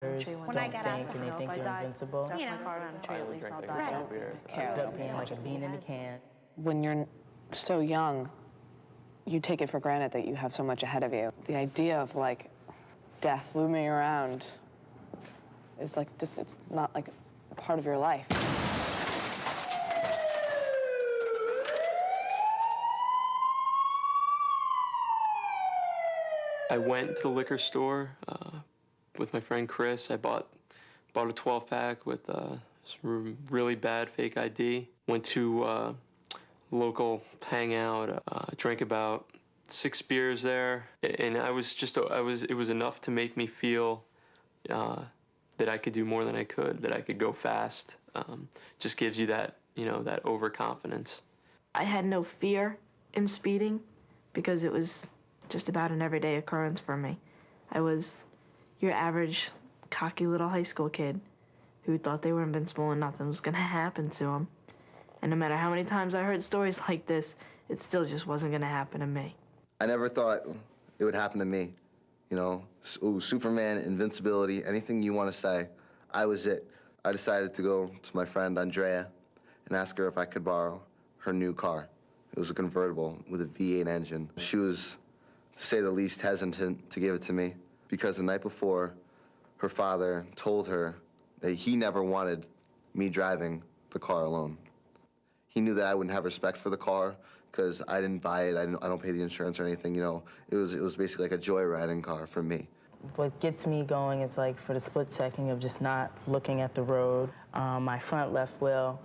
When I got out of the and they think they're invincible. you know, my car on a tree, at least I'll die. Right. End up being like a bean in a can. When you're so young, you take it for granted that you have so much ahead of you. The idea of like death looming around is like just, it's not like a part of your life. I went to the liquor store with my friend Chris. I bought a 12-pack with some really bad fake ID. Went to a local hangout, drank about 6 beers there, and it was enough to make me feel that I could do more than I could, that I could go fast. Just gives you that, that overconfidence. I had no fear in speeding because it was just about an everyday occurrence for me. I was your average cocky little high school kid who thought they were invincible and nothing was gonna happen to them. And no matter how many times I heard stories like this, it still just wasn't gonna happen to me. I never thought it would happen to me. Superman, invincibility, anything you want to say, I was it. I decided to go to my friend Andrea and ask her if I could borrow her new car. It was a convertible with a V8 engine. She was, to say the least, hesitant to give it to me because the night before, her father told her that he never wanted me driving the car alone. He knew that I wouldn't have respect for the car because I didn't buy it. I don't pay the insurance or anything. It was basically like a joyriding car for me. What gets me going is like for the split second of just not looking at the road. My front left wheel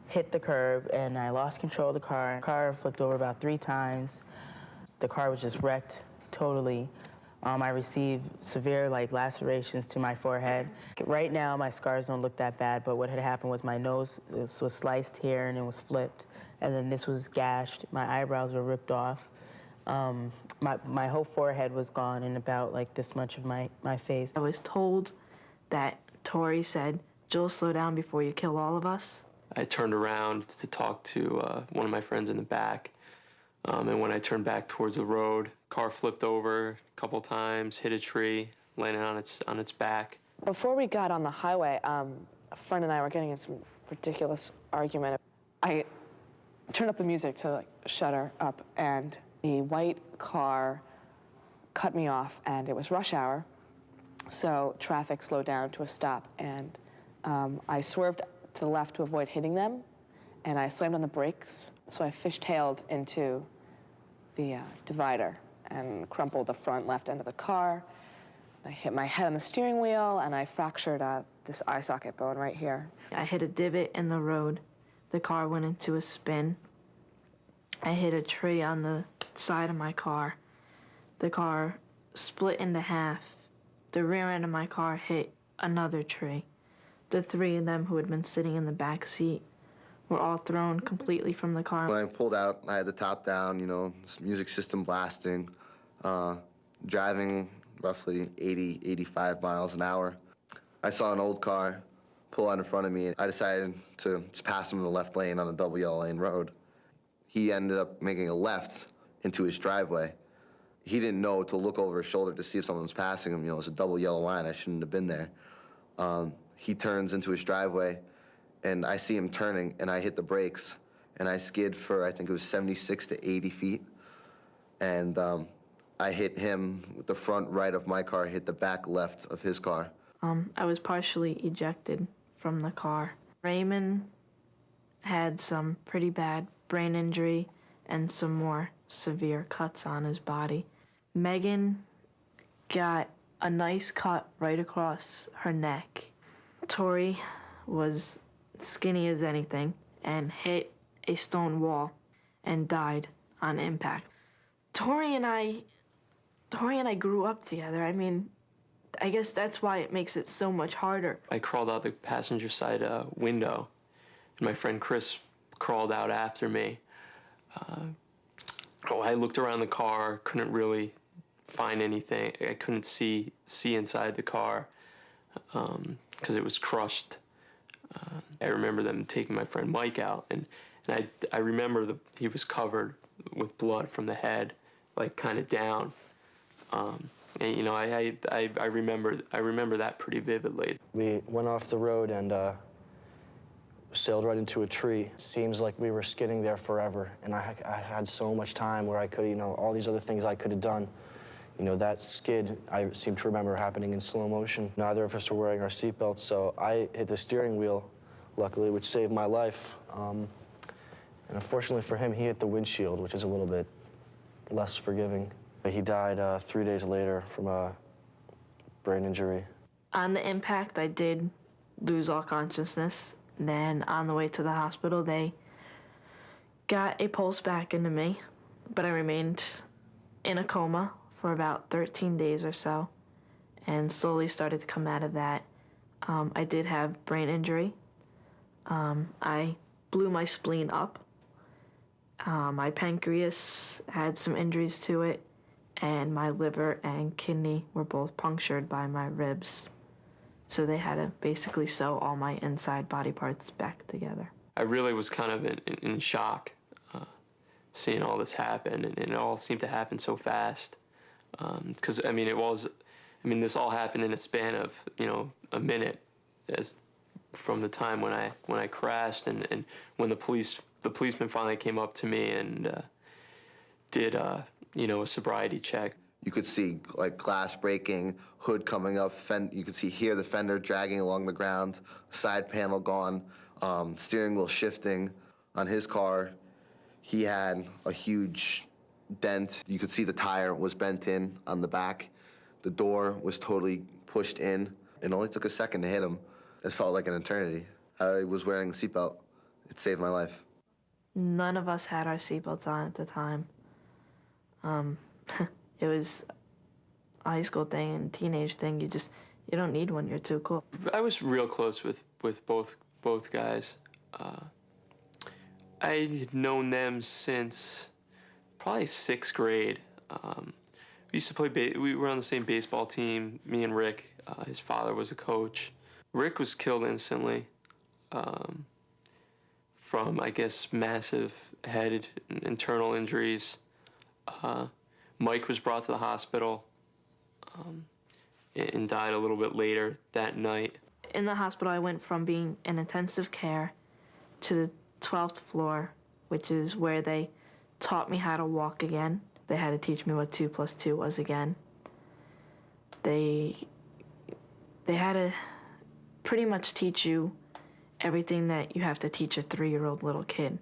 hit the curb and I lost control of the car. The car flipped over about 3 times. The car was just wrecked totally. I received severe lacerations to my forehead. Right now, my scars don't look that bad, but what had happened was my nose was sliced here and it was flipped, and then this was gashed. My eyebrows were ripped off. My whole forehead was gone and about this much of my face. I was told that Tori said, "Joel, slow down before you kill all of us." I turned around to talk to one of my friends in the back. And when I turned back towards the road, car flipped over a couple times, hit a tree, landed on its back. Before we got on the highway, a friend and I were getting in some ridiculous argument. I turned up the music to shut her up, and the white car cut me off, and it was rush hour, so traffic slowed down to a stop, and I swerved to the left to avoid hitting them, and I slammed on the brakes, so I fishtailed into the divider and crumpled the front left end of the car. I hit my head on the steering wheel, and I fractured this eye socket bone right here. I hit a divot in the road. The car went into a spin. I hit a tree on the side of my car. The car split into half. The rear end of my car hit another tree. The 3 of them who had been sitting in the back seat were all thrown completely from the car. When I pulled out, I had the top down, this music system blasting, driving roughly 80, 85 miles an hour. I saw an old car pull out in front of me, and I decided to just pass him in the left lane on a double yellow lane road. He ended up making a left into his driveway. He didn't know to look over his shoulder to see if someone was passing him. It's a double yellow line. I shouldn't have been there. He turns into his driveway, and I see him turning, and I hit the brakes, and I skid for, I think it was 76 to 80 feet. And I hit him with the front right of my car, hit the back left of his car. I was partially ejected from the car. Raymond had some pretty bad brain injury and some more severe cuts on his body. Megan got a nice cut right across her neck. Tori was skinny as anything and hit a stone wall and died on impact. Tori and I grew up together. I mean, I guess that's why it makes it so much harder. I crawled out the passenger side window, and my friend Chris crawled out after me. I looked around the car, couldn't really find anything. I couldn't see inside the car because it was crushed. I remember them taking my friend Mike out, and I remember he was covered with blood from the head, kind of down. And, you know, I remember that pretty vividly. We went off the road and sailed right into a tree. Seems like we were skidding there forever, and I had so much time where I could, you know, all these other things I could have done. You know, that skid, I seem to remember happening in slow motion. Neither of us were wearing our seatbelts, so I hit the steering wheel, luckily, which saved my life. And unfortunately for him, he hit the windshield, which is a little bit less forgiving. But he died 3 days later from a brain injury. On the impact, I did lose all consciousness. Then on the way to the hospital, they got a pulse back into me, but I remained in a coma for about 13 days or so and slowly started to come out of that. I did have brain injury. I blew my spleen up. My pancreas had some injuries to it, and my liver and kidney were both punctured by my ribs. So they had to basically sew all my inside body parts back together. I really was kind of in shock seeing all this happen, and it all seemed to happen so fast. Because I mean, this all happened in a span of, you know, a minute, as from the time when I crashed and when the policeman finally came up to me and did you know, a sobriety check. You could see like glass breaking, hood coming up, you could hear the fender dragging along the ground, side panel gone, steering wheel shifting. On his car, he had a huge dent. You could see the tire was bent in on the back. The door was totally pushed in. It only took a second to hit him. It felt like an eternity. I was wearing a seatbelt. It saved my life. None of us had our seatbelts on at the time. It was a high school thing and teenage thing. You don't need one. You're too cool. I was real close with both guys. I had known them since probably 6th grade. We used to play. We were on the same baseball team. Me and Rick. His father was a coach. Rick was killed instantly from, I guess, massive head internal injuries. Mike was brought to the hospital and died a little bit later that night. In the hospital, I went from being in intensive care to the 12th floor, which is where they taught me how to walk again. They had to teach me what 2 + 2 was again. They had to pretty much teach you everything that you have to teach a 3-year-old little kid.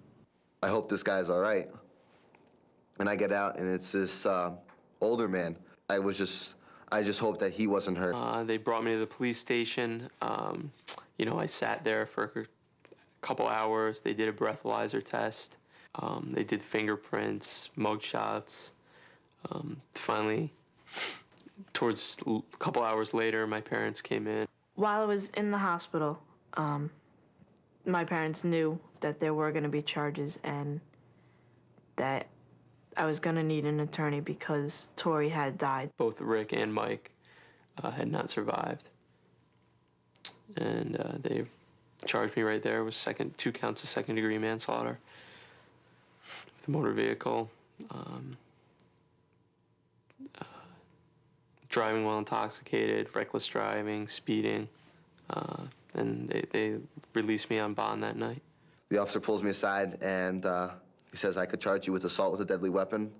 I hope this guy's all right. And I get out, and it's this older man. I just hope that he wasn't hurt. They brought me to the police station. You know, I sat there for a couple hours. They did a breathalyzer test. They did fingerprints, mug shots. Finally, towards a couple hours later, my parents came in. While I was in the hospital, my parents knew that there were going to be charges and that I was going to need an attorney because Tori had died. Both Rick and Mike had not survived. And they charged me right there with 2 counts of second-degree manslaughter with a motor vehicle, driving while intoxicated, reckless driving, speeding, and they released me on bond that night. The officer pulls me aside and he says I could charge you with assault with a deadly weapon.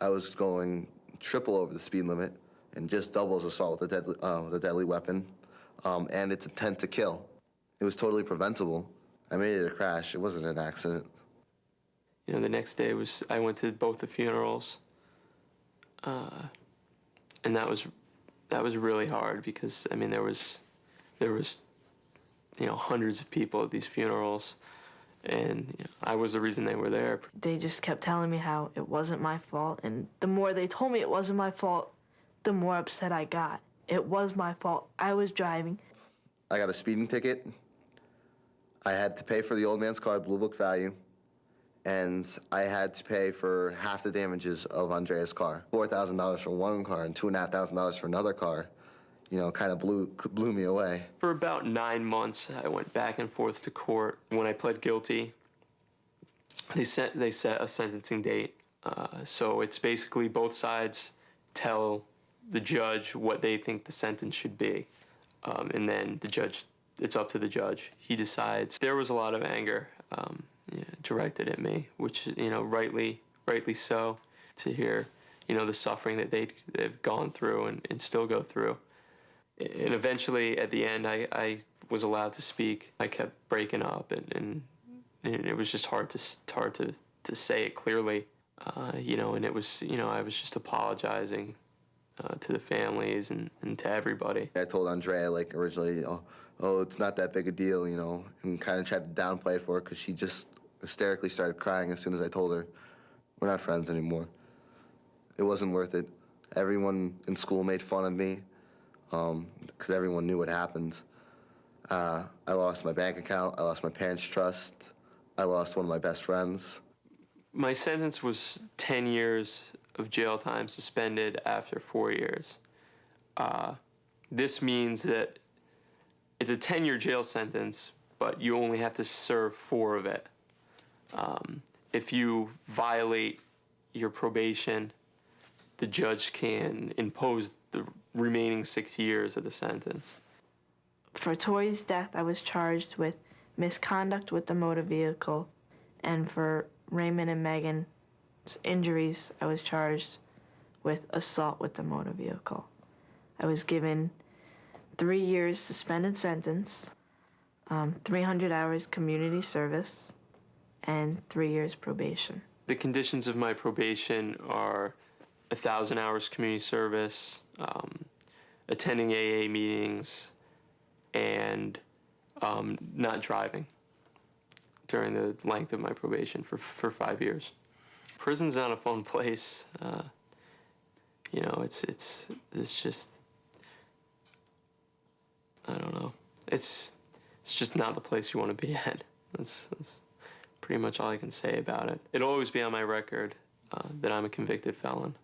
I was going triple over the speed limit and just doubles assault with a deadly weapon, and it's intent to kill. It was totally preventable. I made it a crash. It wasn't an accident. You know, the next day I went to both the funerals, and that was really hard because I mean there was you know, hundreds of people at these funerals, and you know, I was the reason they were there. They just kept telling me how it wasn't my fault, and the more they told me it wasn't my fault, the more upset I got. It was my fault. I was driving. I got a speeding ticket. I had to pay for the old man's car, Blue Book value, and I had to pay for half the damages of Andrea's car. $4,000 for one car and $2,500 for another car. You know, kind of blew me away. For about 9 months, I went back and forth to court. When I pled guilty, they set a sentencing date. So it's basically both sides tell the judge what they think the sentence should be. And then the judge, it's up to the judge. He decides. There was a lot of anger directed at me, which, rightly so, to hear, the suffering that they've gone through and still go through. And eventually, at the end, I was allowed to speak. I kept breaking up, and it was just hard to say it clearly, and it was, I was just apologizing to the families and to everybody. I told Andrea, originally, oh, it's not that big a deal, and kind of tried to downplay it for her because she just hysterically started crying as soon as I told her we're not friends anymore. It wasn't worth it. Everyone in school made fun of me because everyone knew what happened. I lost my bank account. I lost my parents' trust. I lost one of my best friends. My sentence was 10 years of jail time suspended after 4 years. This means that it's a 10-year jail sentence, but you only have to serve 4 of it. If you violate your probation, the judge can impose the remaining 6 years of the sentence. For Tori's death, I was charged with misconduct with the motor vehicle, and for Raymond and Megan's injuries, I was charged with assault with the motor vehicle. I was given 3 years suspended sentence, 300 hours community service, and 3 years probation. The conditions of my probation are 1,000 hours community service, attending AA meetings, and not driving during the length of my probation for 5 years. Prison's not a fun place. It's just, I don't know. It's just not the place you want to be at. That's pretty much all I can say about it. It'll always be on my record that I'm a convicted felon.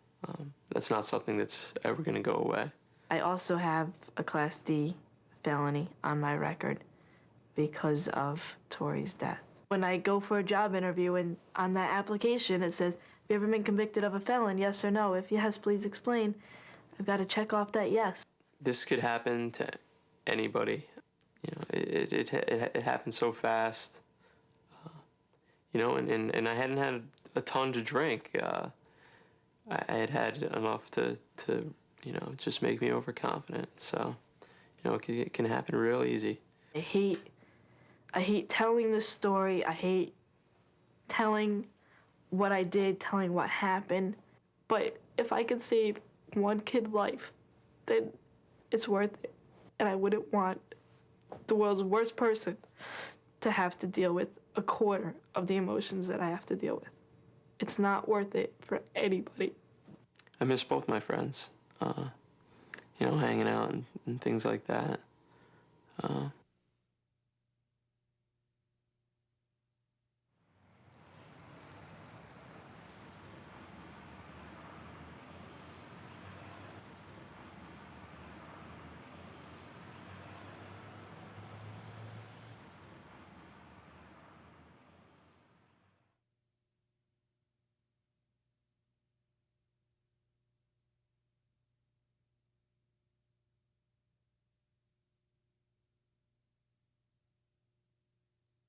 That's not something that's ever going to go away. I also have a Class D felony on my record because of Tori's death. When I go for a job interview and on that application it says, have you ever been convicted of a felon, yes or no? If yes, please explain. I've got to check off that yes. This could happen to anybody. It happened so fast. And I hadn't had a ton to drink. I had enough to just make me overconfident. So, it can happen real easy. I hate telling this story. I hate telling what I did, telling what happened. But if I could save one kid's life, then it's worth it. And I wouldn't want the world's worst person to have to deal with a quarter of the emotions that I have to deal with. It's not worth it for anybody. I miss both my friends, hanging out and things like that.